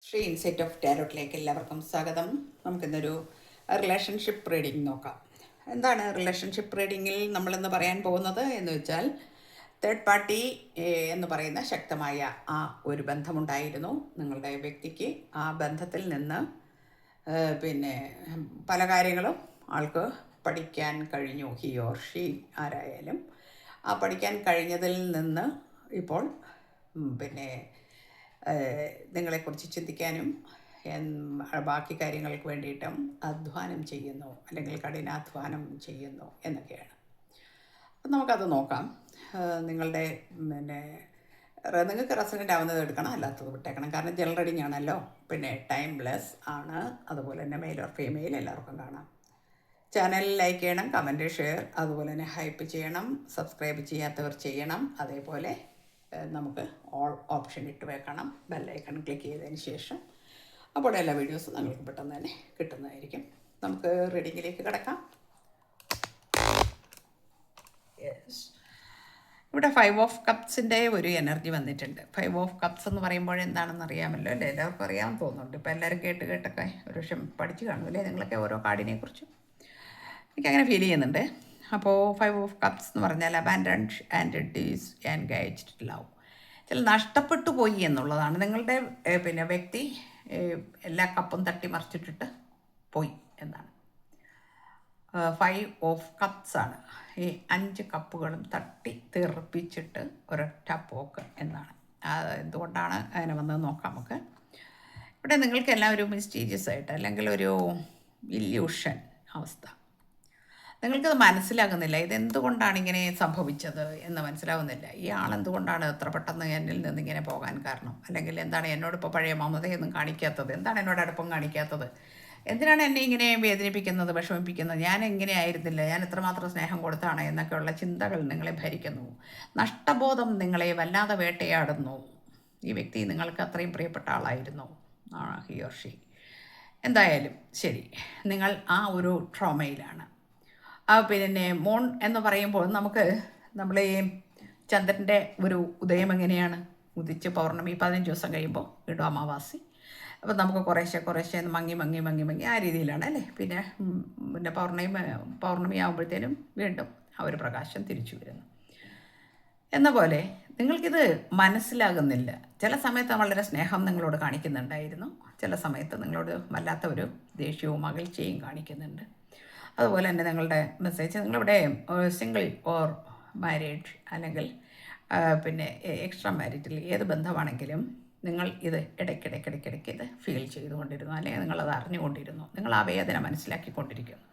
Shri insight of ടാരോട്ടിലേക്ക് എല്ലാവർക്കും സ്വാഗതം. നമുക്കിന്നൊരു റിലേഷൻഷിപ്പ് റീഡിംഗ് നോക്കാം. എന്താണ് റിലേഷൻഷിപ്പ് റീഡിങ്ങിൽ നമ്മളിന്ന് പറയാൻ പോകുന്നത് എന്ന് വെച്ചാൽ, തേർഡ് പാർട്ടി എന്ന് പറയുന്ന ശക്തമായ ആ ഒരു ബന്ധമുണ്ടായിരുന്നു നിങ്ങളുടെ വ്യക്തിക്ക്. ആ ബന്ധത്തിൽ നിന്ന് പിന്നെ പല കാര്യങ്ങളും ആൾക്ക് പഠിക്കാൻ കഴിഞ്ഞു. ഹി ഓർ ഷീ ആരായാലും ആ പഠിക്കാൻ കഴിഞ്ഞതിൽ നിന്ന് ഇപ്പോൾ പിന്നെ നിങ്ങളെക്കുറിച്ച് ചിന്തിക്കാനും ബാക്കി കാര്യങ്ങൾക്ക് വേണ്ടിയിട്ടും അധ്വാനം ചെയ്യുന്നു, അല്ലെങ്കിൽ കഠിനാധ്വാനം ചെയ്യുന്നു എന്നൊക്കെയാണ്. അപ്പം നമുക്കത് നോക്കാം. നിങ്ങളുടെ നിങ്ങൾക്ക് റെസണൻ്റ് ആവുന്നത് എടുക്കണം, അല്ലാത്തത് വിട്ടേക്കണം. കാരണം ജനറൽ റീഡിംഗ് ആണല്ലോ, പിന്നെ ടൈംലെസ് ആണ്. അതുപോലെ തന്നെ മെയിൽ ഓർ ഫീമെയിൽ എല്ലാവർക്കും കാണാം. ചാനൽ ലൈക്ക് ചെയ്യണം, കമൻറ്റ്, ഷെയർ, അതുപോലെ തന്നെ ഹൈപ്പ് ചെയ്യണം. സബ്സ്ക്രൈബ് ചെയ്യാത്തവർ ചെയ്യണം. അതേപോലെ നമുക്ക് ഓൾ ഓപ്ഷൻ ഇട്ട് വെക്കണം, ബെല്ലൈക്കൺ ക്ലിക്ക് ചെയ്തതിന് ശേഷം. അപ്പോൾ എല്ലാ വീഡിയോസും നിങ്ങൾക്ക് പെട്ടെന്ന് തന്നെ കിട്ടുന്നതായിരിക്കും. നമുക്ക് റീഡിങ്ങിലേക്ക് കിടക്കാം. യെസ്, ഇവിടെ 5 ഓഫ് കപ്സിൻ്റെ ഒരു എനർജി വന്നിട്ടുണ്ട്. 5 ഓഫ് കപ്സ് എന്ന് പറയുമ്പോൾ എന്താണെന്ന് അറിയാമല്ലോ അല്ലേ? എല്ലാവർക്കും അറിയാമെന്ന് തോന്നുന്നുണ്ട്. ഇപ്പോൾ എല്ലാവരും കേട്ടൊക്കെ ഒരു പക്ഷം പഠിച്ച് കാണുമല്ലേ നിങ്ങളൊക്കെ ഓരോ കാർഡിനെക്കുറിച്ചും. എനിക്കങ്ങനെ ഫീൽ ചെയ്യുന്നുണ്ട്. അപ്പോൾ 5 ഓഫ് കപ്സ് എന്ന് പറഞ്ഞാൽ abandoned and disengaged love. ചില നഷ്ടപ്പെട്ടു പോയി എന്നുള്ളതാണ്. നിങ്ങളുടെ പിന്നെ വ്യക്തി എല്ലാ കപ്പും തട്ടി മറിച്ചിട്ടിട്ട് പോയി എന്നാണ്. 5 ഓഫ് കപ്സ് ആണ്. ഈ 5 കപ്പുകളും തട്ടി തെറിപ്പിച്ചിട്ട് ഒരൊറ്റ പോക്ക് എന്നാണ്. എന്തുകൊണ്ടാണ് അങ്ങനെ വന്നത് നോക്കാം നമുക്ക്. ഇവിടെ നിങ്ങൾക്കെല്ലാം ഒരു മിസ്റ്റീരിയസ് ആയിട്ട്, അല്ലെങ്കിൽ ഒരു ഇല്യൂഷൻ അവസ്ഥ. നിങ്ങൾക്കത് മനസ്സിലാകുന്നില്ല. ഇതെന്തുകൊണ്ടാണ് ഇങ്ങനെ സംഭവിച്ചത് എന്ന് മനസ്സിലാകുന്നില്ല. ഈ ആളെന്തുകൊണ്ടാണ് എത്ര പെട്ടെന്ന് എന്നിൽ നിന്ന് ഇങ്ങനെ പോകാൻ കാരണം? അല്ലെങ്കിൽ എന്താണ് എന്നോടിപ്പോൾ പഴയ മമതയൊന്നും കാണിക്കാത്തത്? എന്താണ് എന്നോട് അടുപ്പം കാണിക്കാത്തത്? എന്തിനാണ് എന്നെ ഇങ്ങനെ വേദനിപ്പിക്കുന്നത്, വിഷമിപ്പിക്കുന്നത്? ഞാൻ എങ്ങനെ ആയിരുന്നില്ല, ഞാൻ എത്രമാത്രം സ്നേഹം കൊടുത്താണ് എന്നൊക്കെയുള്ള ചിന്തകൾ നിങ്ങളെ ഭരിക്കുന്നു. നഷ്ടബോധം നിങ്ങളെ വല്ലാതെ വേട്ടയാടുന്നു. ഈ വ്യക്തി നിങ്ങൾക്ക് അത്രയും പ്രിയപ്പെട്ട ആളായിരുന്നു, ഹി ഓർ ഷീ. എന്തായാലും ശരി, നിങ്ങൾ ആ ഒരു ട്രോമയിലാണ്. പിന്നെ മൂൺ എന്ന് പറയുമ്പോൾ നമ്മൾ ഈ ചന്ദ്രൻ്റെ ഒരു ഉദയം എങ്ങനെയാണ്? ഉദിച്ച് പൗർണമി 15 ദിവസം കഴിയുമ്പോൾ വീണ്ടും അമാവാസി. അപ്പോൾ നമുക്ക് കുറേശ്ശെ മങ്ങി ആ രീതിയിലാണ് അല്ലേ? പിന്നെ പൗർണമി ആകുമ്പോഴത്തേനും വീണ്ടും ആ ഒരു പ്രകാശം തിരിച്ചു വരുന്നു എന്ന പോലെ. നിങ്ങൾക്കിത് മനസ്സിലാകുന്നില്ല. ചില സമയത്ത് വളരെ സ്നേഹം നിങ്ങളോട് കാണിക്കുന്നുണ്ടായിരുന്നു, ചില സമയത്ത് നിങ്ങളോട് വല്ലാത്ത ഒരു ദേഷ്യവും അകൽച്ചയും കാണിക്കുന്നുണ്ട്. അതുപോലെ തന്നെ നിങ്ങളുടെ മെസ്സേജ്, നിങ്ങളിവിടെ സിംഗിൾ ഓർ മാരീഡ്, അല്ലെങ്കിൽ പിന്നെ എക്സ്ട്രാ മാരിറ്റൽ ഏത് ബന്ധമാണെങ്കിലും നിങ്ങൾ ഇത് ഇടയ്ക്കിടയ്ക്ക് ഇത് ഫീൽ ചെയ്തുകൊണ്ടിരുന്നു, അല്ലെങ്കിൽ നിങ്ങളത് അറിഞ്ഞുകൊണ്ടിരുന്നു. നിങ്ങൾ ആ വേദന മനസ്സിലാക്കിക്കൊണ്ടിരിക്കുന്നു.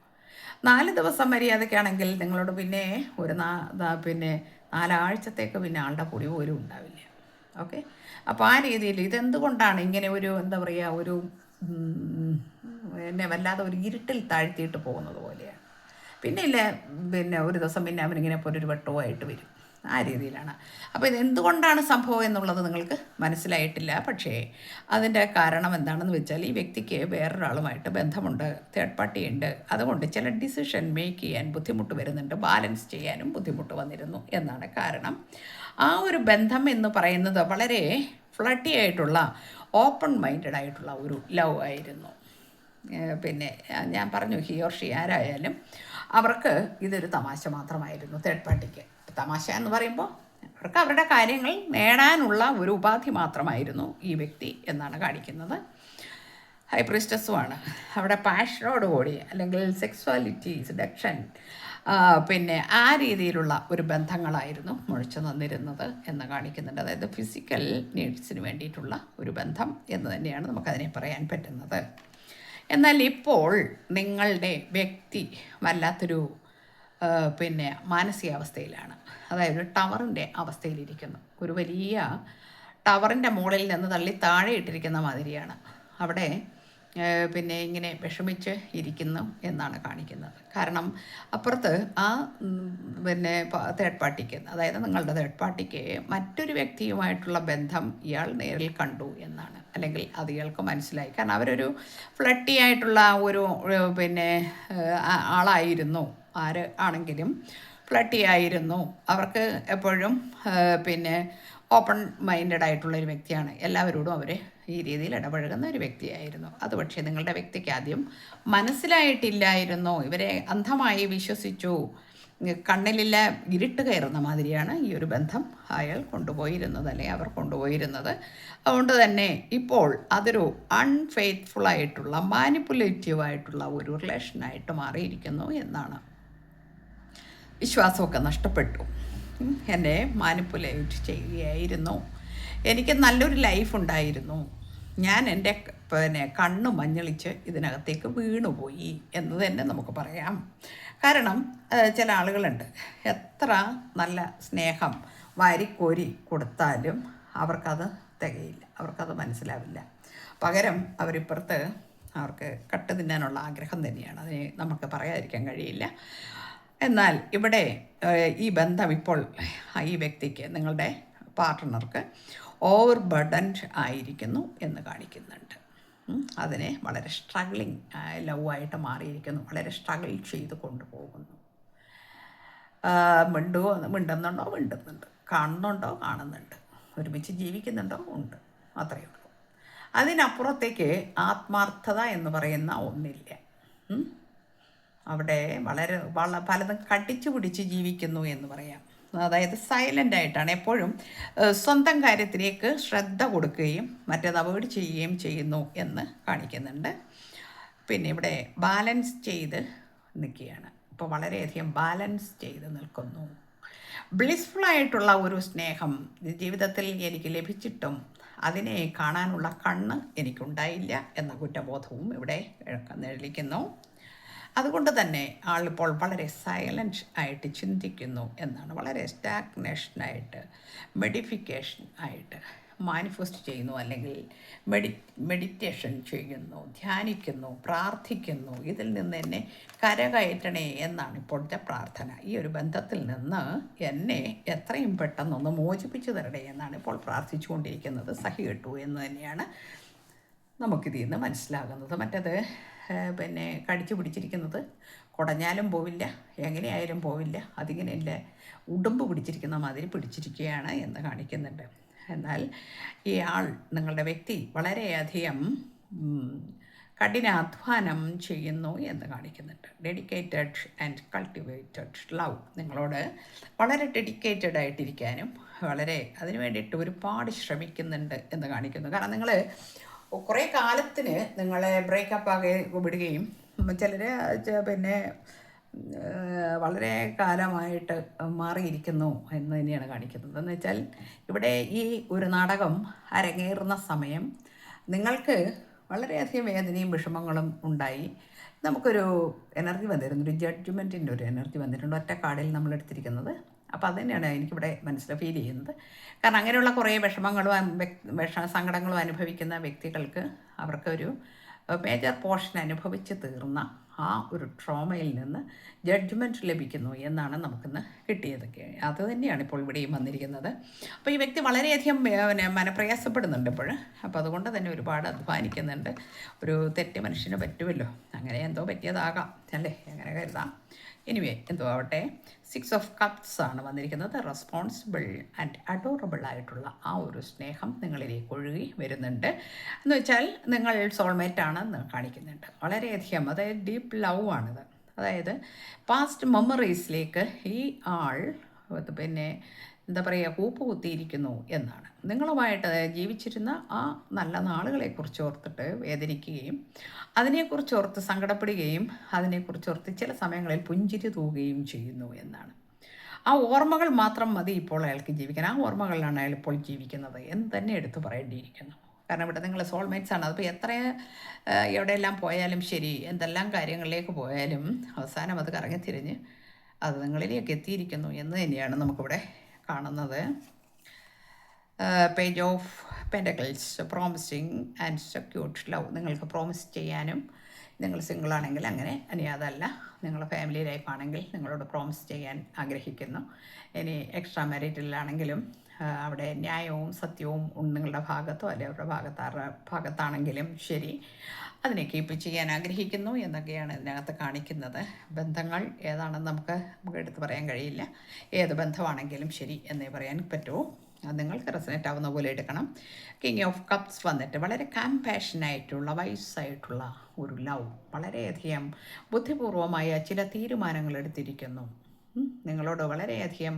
4 ദിവസം മര്യാദയ്ക്കാണെങ്കിൽ നിങ്ങളോട് പിന്നെ ഒരു 4 ആഴ്ചത്തേക്ക് പിന്നെ ആളുടെ പൊടി പോലും ഉണ്ടാവില്ല. ഓക്കെ, അപ്പോൾ ആ രീതിയിൽ ഇതെന്തുകൊണ്ടാണ് ഇങ്ങനെ ഒരു എന്താ പറയുക, ഒരു എന്നെ വല്ലാതെ ഒരു ഇരുട്ടിൽ താഴ്ത്തിയിട്ട് പോകുന്നത് പോലെയാണ്. പിന്നെ ഒരു ദിവസം പിന്നെ അവനിങ്ങനെ ഒരു വെട്ടവുമായിട്ട് വരും, ആ രീതിയിലാണ്. അപ്പോൾ ഇതെന്തുകൊണ്ടാണ് സംഭവം എന്നുള്ളത് നിങ്ങൾക്ക് മനസ്സിലായിട്ടില്ല. പക്ഷേ അതിൻ്റെ കാരണം എന്താണെന്ന് വെച്ചാൽ, ഈ വ്യക്തിക്ക് വേറൊരാളുമായിട്ട് ബന്ധമുണ്ട്, തേർഡ് പാർട്ടി ഉണ്ട്. അതുകൊണ്ട് ചില ഡിസിഷൻ മേക്ക് ചെയ്യാൻ ബുദ്ധിമുട്ട് വരുന്നുണ്ട്, ബാലൻസ് ചെയ്യാനും ബുദ്ധിമുട്ട് വന്നിരുന്നു എന്നാണ് കാരണം. ആ ഒരു ബന്ധം എന്ന് പറയുന്നത് വളരെ ഫ്ലട്ടി ആയിട്ടുള്ള, ഓപ്പൺ മൈൻഡഡ് ആയിട്ടുള്ള ഒരു ലവ് ആയിരുന്നു. പിന്നെ ഞാൻ പറഞ്ഞു, ഹി ഓർ ഷീ ആരായാലും അവർക്ക് ഇതൊരു തമാശ മാത്രമായിരുന്നു. തേർഡ് പാർട്ടിക്ക് തമാശ എന്ന് പറയുമ്പോൾ അവർക്ക് അവരുടെ കാര്യങ്ങൾ നേടാനുള്ള ഒരു ഉപാധി മാത്രമായിരുന്നു ഈ വ്യക്തി എന്നാണ് കാണിക്കുന്നത്. ഹൈ പ്രീസ്റ്റസുമാണ് അവിടെ. പാഷനോടുകൂടി, അല്ലെങ്കിൽ സെക്സ്വാലിറ്റി, സെഡക്ഷൻ, പിന്നെ ആ രീതിയിലുള്ള ഒരു ബന്ധങ്ങളായിരുന്നു മുഴച്ചു നിന്നിരുന്നത് എന്ന് കാണിക്കുന്നുണ്ട്. അതായത് ഫിസിക്കൽ നീഡ്സിന് വേണ്ടിയിട്ടുള്ള ഒരു ബന്ധം എന്ന് തന്നെയാണ് നമുക്കതിനെ പറയാൻ പറ്റുന്നത്. എന്നാൽ ഇപ്പോൾ നിങ്ങളുടെ വ്യക്തി വല്ലാത്തൊരു മാനസികാവസ്ഥയിലാണ്. അതായത് ഒരു ടവറിൻ്റെ അവസ്ഥയിലിരിക്കുന്നു. ഒരു വലിയ ടവറിൻ്റെ മുകളിൽ നിന്ന് തള്ളി താഴെ ഇട്ടിരിക്കുന്ന മാതിരിയാണ്. അവിടെ ഇങ്ങനെ വിഷമിച്ച് ഇരിക്കുന്നു എന്നാണ് കാണിക്കുന്നത്. കാരണം അപ്പുറത്ത് ആ തേർഡ് പാർട്ടിക്ക്, അതായത് നിങ്ങളുടെ തേർഡ് പാർട്ടിക്ക് മറ്റൊരു വ്യക്തിയുമായിട്ടുള്ള ബന്ധം ഇയാൾ നേരിൽ കണ്ടു എന്നാണ്, അല്ലെങ്കിൽ അത് ഇയാൾക്ക് മനസ്സിലായി. കാരണം അവരൊരു ഫ്ലട്ടി ആയിട്ടുള്ള ഒരു ആളായിരുന്നു. ആര് ആണെങ്കിലും ഫ്ലട്ടി ആയിരുന്നു. അവർക്ക് എപ്പോഴും ഓപ്പൺ മൈൻഡഡ് ആയിട്ടുള്ളൊരു വ്യക്തിയാണ്. എല്ലാവരോടും അവർ ഈ രീതിയിൽ ഇടപഴകുന്ന ഒരു വ്യക്തിയായിരുന്നു. അത് പക്ഷേ നിങ്ങളുടെ വ്യക്തിക്ക് ആദ്യം മനസ്സിലായിട്ടില്ലായിരുന്നു. ഇവരെ അന്ധമായി വിശ്വസിച്ചു. കണ്ണിലില്ല ഇരുട്ട് കയറുന്ന മാതിരിയാണ് ഈ ഒരു ബന്ധം അയാൾ കൊണ്ടുപോയിരുന്നത്, അല്ലെങ്കിൽ അവർ കൊണ്ടുപോയിരുന്നത്. അതുകൊണ്ട് തന്നെ ഇപ്പോൾ അതൊരു അൺഫെയ്ത്ത്ഫുൾ ആയിട്ടുള്ള മാനിപ്പുലേറ്റീവ് ആയിട്ടുള്ള ഒരു റിലേഷനായിട്ട് മാറിയിരിക്കുന്നു എന്നാണ്. വിശ്വാസമൊക്കെ നഷ്ടപ്പെട്ടു. എന്നെ മാനിപ്പുലേറ്റ് ചെയ്യുകയായിരുന്നു. എനിക്ക് നല്ലൊരു ലൈഫ് ഉണ്ടായിരുന്നു. ഞാൻ എൻ്റെ കണ്ണ് മഞ്ഞളിച്ച് ഇതിനകത്തേക്ക് വീണുപോയി എന്ന് തന്നെ നമുക്ക് പറയാം. കാരണം ചില ആളുകളുണ്ട്, എത്ര നല്ല സ്നേഹം വാരിക്കോരി കൊടുത്താലും അവർക്കത് തികയില്ല, അവർക്കത് മനസ്സിലാവില്ല. പകരം അവരിപ്പുറത്ത് അവർക്ക് കട്ട് തിന്നാനുള്ള ആഗ്രഹം തന്നെയാണ്. അതിന് നമുക്ക് പറയാതിരിക്കാൻ കഴിയില്ല. എന്നാൽ ഇവിടെ ഈ ബന്ധം ഇപ്പോൾ ഈ വ്യക്തിക്ക്, നിങ്ങളുടെ പാർട്ട്ണർക്ക് ഓവർ ബർഡൻഡ് ആയിരിക്കുന്നു എന്ന് കാണിക്കുന്നുണ്ട്. അതിനെ വളരെ സ്ട്രഗ്ലിങ് ലവായിട്ട് മാറിയിരിക്കുന്നു. വളരെ സ്ട്രഗിൾ ചെയ്ത് കൊണ്ടുപോകുന്നു. മിണ്ടുന്നുണ്ടോ, കാണുന്നുണ്ടോ, കാണുന്നുണ്ട്, ഒരുമിച്ച് ജീവിക്കുന്നുണ്ടോ, ഉണ്ട്, അത്രയേ ഉള്ളൂ. അതിനപ്പുറത്തേക്ക് ആത്മാർത്ഥത എന്ന് പറയുന്ന ഒന്നില്ല. അവിടെ പലതും കടിച്ചു പിടിച്ച് ജീവിക്കുന്നു എന്ന് പറയാം. അതായത് സൈലൻ്റ് ആയിട്ടാണ് എപ്പോഴും സ്വന്തം കാര്യത്തിലേക്ക് ശ്രദ്ധ കൊടുക്കുകയും മറ്റേത് അവോയ്ഡ് ചെയ്യുകയും ചെയ്യുന്നു എന്ന് കാണിക്കുന്നുണ്ട്. പിന്നെ ഇവിടെ ബാലൻസ് ചെയ്ത് നിൽക്കുകയാണ്. ഇപ്പോൾ വളരെയധികം ബാലൻസ് ചെയ്ത് നിൽക്കുന്നു. ബ്ലിസ്ഫുള്ളായിട്ടുള്ള ഒരു സ്നേഹം ജീവിതത്തിൽ എനിക്ക് ലഭിച്ചിട്ടും അതിനെ കാണാനുള്ള കണ്ണ് എനിക്കുണ്ടായില്ല എന്ന കുറ്റബോധവും ഇവിടെ നിഴലിക്കുന്നു. അതുകൊണ്ട് തന്നെ ആളിപ്പോൾ വളരെ സൈലൻറ്റ് ആയിട്ട് ചിന്തിക്കുന്നു എന്നാണ്. വളരെ സ്റ്റാഗ്നേഷനായിട്ട്, മെഡിഫിക്കേഷൻ ആയിട്ട് മാനിഫെസ്റ്റ് ചെയ്യുന്നു, അല്ലെങ്കിൽ മെഡിറ്റേഷൻ ചെയ്യുന്നു, ധ്യാനിക്കുന്നു, പ്രാർത്ഥിക്കുന്നു. ഇതിൽ നിന്ന് എന്നെ കരകയറ്റണേ എന്നാണ് ഇപ്പോഴത്തെ പ്രാർത്ഥന. ഈ ഒരു ബന്ധത്തിൽ നിന്ന് എന്നെ എത്രയും പെട്ടെന്നൊന്ന് മോചിപ്പിച്ചു തരണേ എന്നാണ് ഇപ്പോൾ പ്രാർത്ഥിച്ചുകൊണ്ടിരിക്കുന്നത്. സഹി കെട്ടു എന്ന് തന്നെയാണ് നമുക്കിതിൽ നിന്ന് മനസ്സിലാകുന്നത്. മറ്റത് കടിച്ചു പിടിച്ചിരിക്കുന്നത് കുടഞ്ഞാലും പോവില്ല, എങ്ങനെയായാലും പോവില്ല, അതിങ്ങനെയല്ല ഉടുമ്പ് പിടിച്ചിരിക്കുന്ന മാതിരി പിടിച്ചിരിക്കുകയാണ് എന്ന് കാണിക്കുന്നുണ്ട്. എന്നാൽ ഈ ആൾ, നിങ്ങളുടെ വ്യക്തി, വളരെയധികം കഠിനാധ്വാനം ചെയ്യുന്നു എന്ന് കാണിക്കുന്നുണ്ട്. Dedicated and cultivated love. നിങ്ങളോട് വളരെ ഡെഡിക്കേറ്റഡ് ആയിട്ടിരിക്കാനും വളരെ അതിനു വേണ്ടിയിട്ട് ഒരുപാട് ശ്രമിക്കുന്നുണ്ട് എന്ന് കാണിക്കുന്നു. കാരണം നിങ്ങൾ കുറേ കാലത്തിന് നിങ്ങളെ ബ്രേക്കപ്പ് ആകെ വിടുകയും ചിലർ വളരെ കാലമായിട്ട് മാറിയിരിക്കുന്നു എന്ന് തന്നെയാണ് കാണിക്കുന്നത്. എന്ന് വെച്ചാൽ ഇവിടെ ഈ ഒരു നാടകം അരങ്ങേറുന്ന സമയം നിങ്ങൾക്ക് വളരെയധികം വേദനയും വിഷമങ്ങളും ഉണ്ടായി. നമുക്കൊരു എനർജി വന്നിരുന്നു, ഒരു ജഡ്ജ്മെൻറ്റിൻ്റെ ഒരു എനർജി വന്നിട്ടുണ്ട് ഒറ്റ കാർഡിൽ നമ്മൾ എടുത്തിരിക്കുന്നത്. അപ്പോൾ അത് തന്നെയാണ് എനിക്കിവിടെ ഫീൽ ചെയ്യുന്നത്. കാരണം അങ്ങനെയുള്ള കുറേ സങ്കടങ്ങളും അനുഭവിക്കുന്ന വ്യക്തികൾക്ക് അവർക്കൊരു മേജർ പോർഷൻ അനുഭവിച്ച് തീർന്ന ആ ഒരു ട്രോമയിൽ നിന്ന് ജഡ്ജ്മെൻറ്റ് ലഭിക്കുന്നു എന്നാണ് നമുക്കിന്ന് കിട്ടിയതൊക്കെ. അത് തന്നെയാണ് ഇപ്പോൾ ഇവിടെയും വന്നിരിക്കുന്നത്. അപ്പോൾ ഈ വ്യക്തി വളരെയധികം മനപ്രയാസപ്പെടുന്നുണ്ട് ഇപ്പോൾ. അപ്പോൾ അതുകൊണ്ട് തന്നെ ഒരുപാട് അധ്വാനിക്കുന്നുണ്ട്. ഒരു തെറ്റ് മനുഷ്യന് പറ്റുമല്ലോ, അങ്ങനെ എന്തോ പറ്റിയതാകാം അല്ലേ, അങ്ങനെ കരുതാം. എനിവേ എന്തോ ആവട്ടെ, 6 ഓഫ് കപ്സ് ആണ് വന്നിരിക്കുന്നത്. റെസ്പോൺസിബിൾ ആൻഡ് അഡോറബിൾ ആയിട്ടുള്ള ആ ഒരു സ്നേഹം നിങ്ങളിലേക്ക് ഒഴുകി വരുന്നുണ്ട്. എന്ന് വെച്ചാൽ നിങ്ങൾ സോൾമേറ്റ് ആണെന്ന് കാണിക്കുന്നുണ്ട്. വളരെയധികം, അതായത് ഡീപ്പ് ലവ് ആണിത്. അതായത് പാസ്റ്റ് മെമ്മറീസിലേക്ക് ഈ ആൾ എന്താ പറയുക, കൂപ്പ് കുത്തിയിരിക്കുന്നു എന്നാണ്. നിങ്ങളുമായിട്ട് ജീവിച്ചിരുന്ന ആ നല്ല നാളുകളെക്കുറിച്ച് ഓർത്തിട്ട് വേദനിക്കുകയും അതിനെക്കുറിച്ച് ഓർത്ത് സങ്കടപ്പെടുകയും അതിനെക്കുറിച്ച് ചില സമയങ്ങളിൽ പുഞ്ചിരി തൂകുകയും ചെയ്യുന്നു എന്നാണ്. ആ ഓർമ്മകൾ മാത്രം മതി ഇപ്പോൾ അയാൾക്ക് ജീവിക്കാൻ. ആ ഓർമ്മകളിലാണ് അയാൾ ഇപ്പോൾ ജീവിക്കുന്നത് എന്ന് തന്നെ എടുത്തു പറയേണ്ടിയിരിക്കുന്നു. കാരണം ഇവിടെ നിങ്ങൾ സോൾമേറ്റ്സ് ആണ്. അതിപ്പോൾ എത്ര എവിടെയെല്ലാം പോയാലും ശരി, എന്തെല്ലാം കാര്യങ്ങളിലേക്ക് പോയാലും അവസാനം അത് കറങ്ങിത്തിരിഞ്ഞ് അത് നിങ്ങളിലേക്ക് എത്തിയിരിക്കുന്നു എന്ന് തന്നെയാണ് നമുക്കിവിടെ കാണുന്നത്. Page of pentacles, promising and secured love. നിങ്ങൾക്ക് പ്രോമിസ് ചെയ്യാനും, നിങ്ങൾ സിംഗിളാണെങ്കിൽ അങ്ങനെ, ഇനി അതല്ല നിങ്ങൾ ഫാമിലി ലൈഫാണെങ്കിൽ നിങ്ങളോട് പ്രോമിസ് ചെയ്യാൻ ആഗ്രഹിക്കുന്നു. ഇനി എക്സ്ട്രാ മാരിറ്റലാണെങ്കിലും അവിടെ ന്യായവും സത്യവും നിങ്ങളുടെ ഭാഗത്തോ അല്ലെങ്കിൽ അവരുടെ ഭാഗത്താണെങ്കിലും ശരി, അതിനെ കീപ്പ് ചെയ്യാൻ ആഗ്രഹിക്കുന്നു എന്നൊക്കെയാണ് ഇതിനകത്ത് കാണിക്കുന്നത്. ബന്ധങ്ങൾ ഏതാണെന്ന് നമുക്ക് എടുത്ത് പറയാൻ കഴിയില്ല. ഏത് ബന്ധമാണെങ്കിലും ശരി എന്നേ പറയാൻ പറ്റുമോ. അത് നിങ്ങൾക്ക് റെസനേറ്റ് ആവുന്ന പോലെ എടുക്കണം. കിങ് ഓഫ് കപ്സ് വന്നിട്ട് വളരെ കമ്പാഷനായിട്ടുള്ള വയസ്സായിട്ടുള്ള ഒരു ലവ്, വളരെയധികം ബുദ്ധിപൂർവമായ ചില തീരുമാനങ്ങൾ എടുത്തിരിക്കുന്നു. നിങ്ങളോട് വളരെയധികം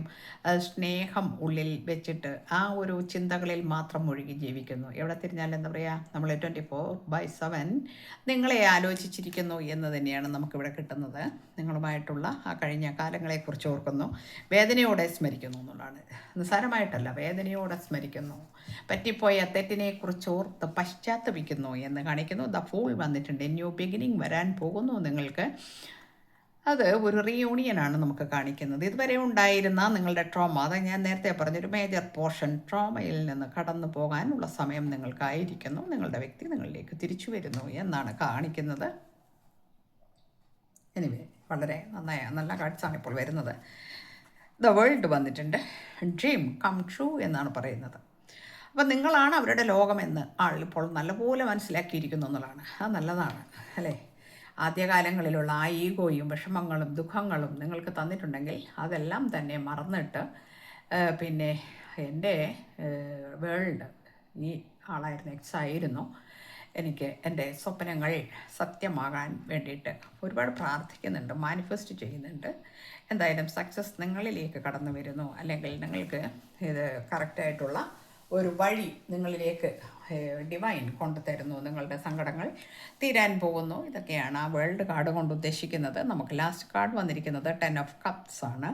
സ്നേഹം ഉള്ളിൽ വെച്ചിട്ട് ആ ഒരു ചിന്തകളിൽ മാത്രം മുഴുകി ജീവിക്കുന്നു. എവിടെ തിരിഞ്ഞാലും എന്താ പറയുക, നമ്മൾ 24/7 നിങ്ങളെ ആലോചിച്ചിരിക്കുന്നു എന്ന് തന്നെയാണ് നമുക്കിവിടെ കിട്ടുന്നത്. നിങ്ങളുമായിട്ടുള്ള ആ കഴിഞ്ഞ കാലങ്ങളെക്കുറിച്ച് ഓർക്കുന്നു, വേദനയോടെ സ്മരിക്കുന്നു എന്നുള്ളതാണ്. നിസ്സാരമായിട്ടല്ല, വേദനയോടെ സ്മരിക്കുന്നു. പറ്റിപ്പോയ തെറ്റിനെക്കുറിച്ച് ഓർത്ത് പശ്ചാത്തപിക്കുന്നു എന്ന് കാണിക്കുന്നു. ദ ഫൂൾ വന്നിട്ടുണ്ട്. ന്യൂ ബിഗിനിങ് വരാൻ പോകുന്നു നിങ്ങൾക്ക്. അത് ഒരു റീയൂണിയനാണ് നമുക്ക് കാണിക്കുന്നത്. ഇതുവരെ ഉണ്ടായിരുന്ന നിങ്ങളുടെ ട്രോമ, അത് ഞാൻ നേരത്തെ പറഞ്ഞൊരു മേജർ പോർഷൻ ട്രോമയിൽ നിന്ന് കടന്നു പോകാനുള്ള സമയം നിങ്ങൾക്കായിരിക്കുന്നു. നിങ്ങളുടെ വ്യക്തി നിങ്ങളിലേക്ക് തിരിച്ചു വരുന്നു എന്നാണ് കാണിക്കുന്നത്. എനിവേ, വളരെ നല്ല കാഴ്ചയാണ് ഇപ്പോൾ വരുന്നത്. ദ വേൾഡ് വന്നിട്ടുണ്ട്. ഡ്രീം കം ട്രൂ എന്നാണ് പറയുന്നത്. അപ്പം നിങ്ങളാണ് അവരുടെ ലോകമെന്ന് ആൾ ഇപ്പോൾ നല്ലപോലെ മനസ്സിലാക്കിയിരിക്കുന്നു എന്നുള്ളതാണ്. അത് നല്ലതാണ് അല്ലേ? ആദ്യകാലങ്ങളിലുള്ള ആ ഈഗോയും വിഷമങ്ങളും ദുഃഖങ്ങളും നിങ്ങൾക്ക് തന്നിട്ടുണ്ടെങ്കിൽ അതെല്ലാം തന്നെ മറന്നിട്ട് പിന്നെ എൻ്റെ വേൾഡ് ഈ ആളായിരുന്നു, എക്സ് ആയിരുന്നു, എനിക്ക് എൻ്റെ സ്വപ്നങ്ങൾ സത്യമാകാൻ വേണ്ടിയിട്ട് ഒരുപാട് പ്രാർത്ഥിക്കുന്നുണ്ട്, മാനിഫെസ്റ്റ് ചെയ്യുന്നുണ്ട്. എന്തായാലും സക്സസ് നിങ്ങളിലേക്ക് കടന്നു വരുന്നു, അല്ലെങ്കിൽ നിങ്ങൾക്ക് ഇത് കറക്റ്റായിട്ടുള്ള ഒരു വഴി നിങ്ങളിലേക്ക് ഡിവൈൻ കൊണ്ടുതരുന്നു. നിങ്ങളുടെ സങ്കടങ്ങൾ തീരാൻ പോകുന്നു. ഇതൊക്കെയാണ് ആ വേൾഡ് കാർഡ് കൊണ്ട് ഉദ്ദേശിക്കുന്നത്. നമുക്ക് ലാസ്റ്റ് കാർഡ് വന്നിരിക്കുന്നത് 10 ഓഫ് കപ്സ് ആണ്.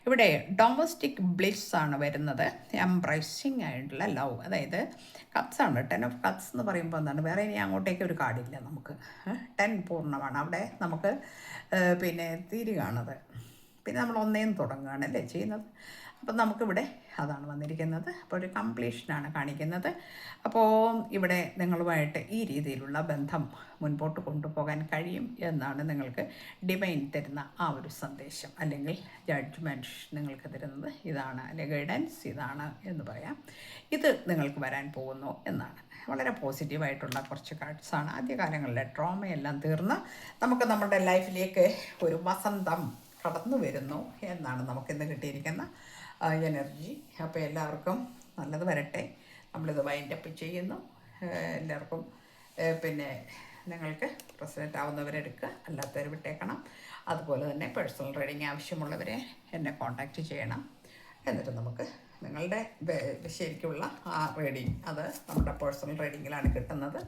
ഇവിടെ ഡൊമസ്റ്റിക് ബ്ലിസ് ആണ് വരുന്നത്. എംബ്രൈസിങ് ആയിട്ടുള്ള ലവ്, അതായത് കപ്സ് ആണ്. 10 ഓഫ് കപ്സ് എന്ന് പറയുമ്പോൾ എന്താണ്, വേറെ ഇനി അങ്ങോട്ടേക്ക് ഒരു കാർഡില്ല നമുക്ക്. 10 പൂർണ്ണമാണ്. അവിടെ നമുക്ക് പിന്നെ തീരുകയാണത്. പിന്നെ നമ്മൾ ഒന്നേന്ന് തുടങ്ങുകയാണ് അല്ലേ ചെയ്യുന്നത്. അപ്പം നമുക്കിവിടെ അതാണ് വന്നിരിക്കുന്നത്. അപ്പോൾ ഒരു കംപ്ലീഷനാണ് കാണിക്കുന്നത്. അപ്പോൾ ഇവിടെ നിങ്ങളുമായിട്ട് ഈ രീതിയിലുള്ള ബന്ധം മുൻപോട്ട് കൊണ്ടുപോകാൻ കഴിയും എന്നാണ് നിങ്ങൾക്ക് ഡിവൈൻ തരുന്ന ആ ഒരു സന്ദേശം, അല്ലെങ്കിൽ ജഡ്ജ്മെൻറ്റ് നിങ്ങൾക്ക് തരുന്നത് ഇതാണ്, അല്ലെങ്കിൽ ഗൈഡൻസ് ഇതാണ് എന്ന് പറയാം. ഇത് നിങ്ങൾക്ക് വരാൻ പോകുന്നു എന്നാണ്. വളരെ പോസിറ്റീവായിട്ടുള്ള കുറച്ച് കാർഡ്സാണ്. ആദ്യകാലങ്ങളിലെ ട്രോമയെല്ലാം തീർന്ന് നമുക്ക് നമ്മുടെ ലൈഫിലേക്ക് ഒരു വസന്തം കടന്നു വരുന്നു എന്നാണ് നമുക്കിന്ന് കിട്ടിയിരിക്കുന്ന എനർജി. അപ്പോൾ എല്ലാവർക്കും നല്ലത് വരട്ടെ. നമ്മളിത് വൈൻഡപ്പ് ചെയ്യുന്നു. എല്ലാവർക്കും പിന്നെ നിങ്ങൾക്ക് റെസനേറ്റ് ആവുന്നവരെടുക്കുക, അല്ലാത്തവർ വിട്ടേക്കണം. അതുപോലെ തന്നെ പേഴ്സണൽ റീഡിങ് ആവശ്യമുള്ളവരെ എന്നെ കോൺടാക്റ്റ് ചെയ്യണം. എന്നിട്ട് നമുക്ക് നിങ്ങളുടെ ശരിക്കുള്ള ആ റീഡിങ് അത് നമ്മുടെ പേഴ്സണൽ റീഡിങ്ങിലാണ് കിട്ടുന്നത്.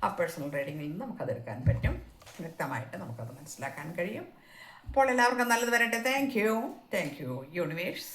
ആ പേഴ്സണൽ റീഡിങ്ങിൽ നിന്ന് നമുക്കതെടുക്കാൻ പറ്റും. വ്യക്തമായിട്ട് നമുക്കത് മനസ്സിലാക്കാൻ കഴിയും. അപ്പോൾ എല്ലാവർക്കും നല്ലത് വരട്ടെ. Thank you universe.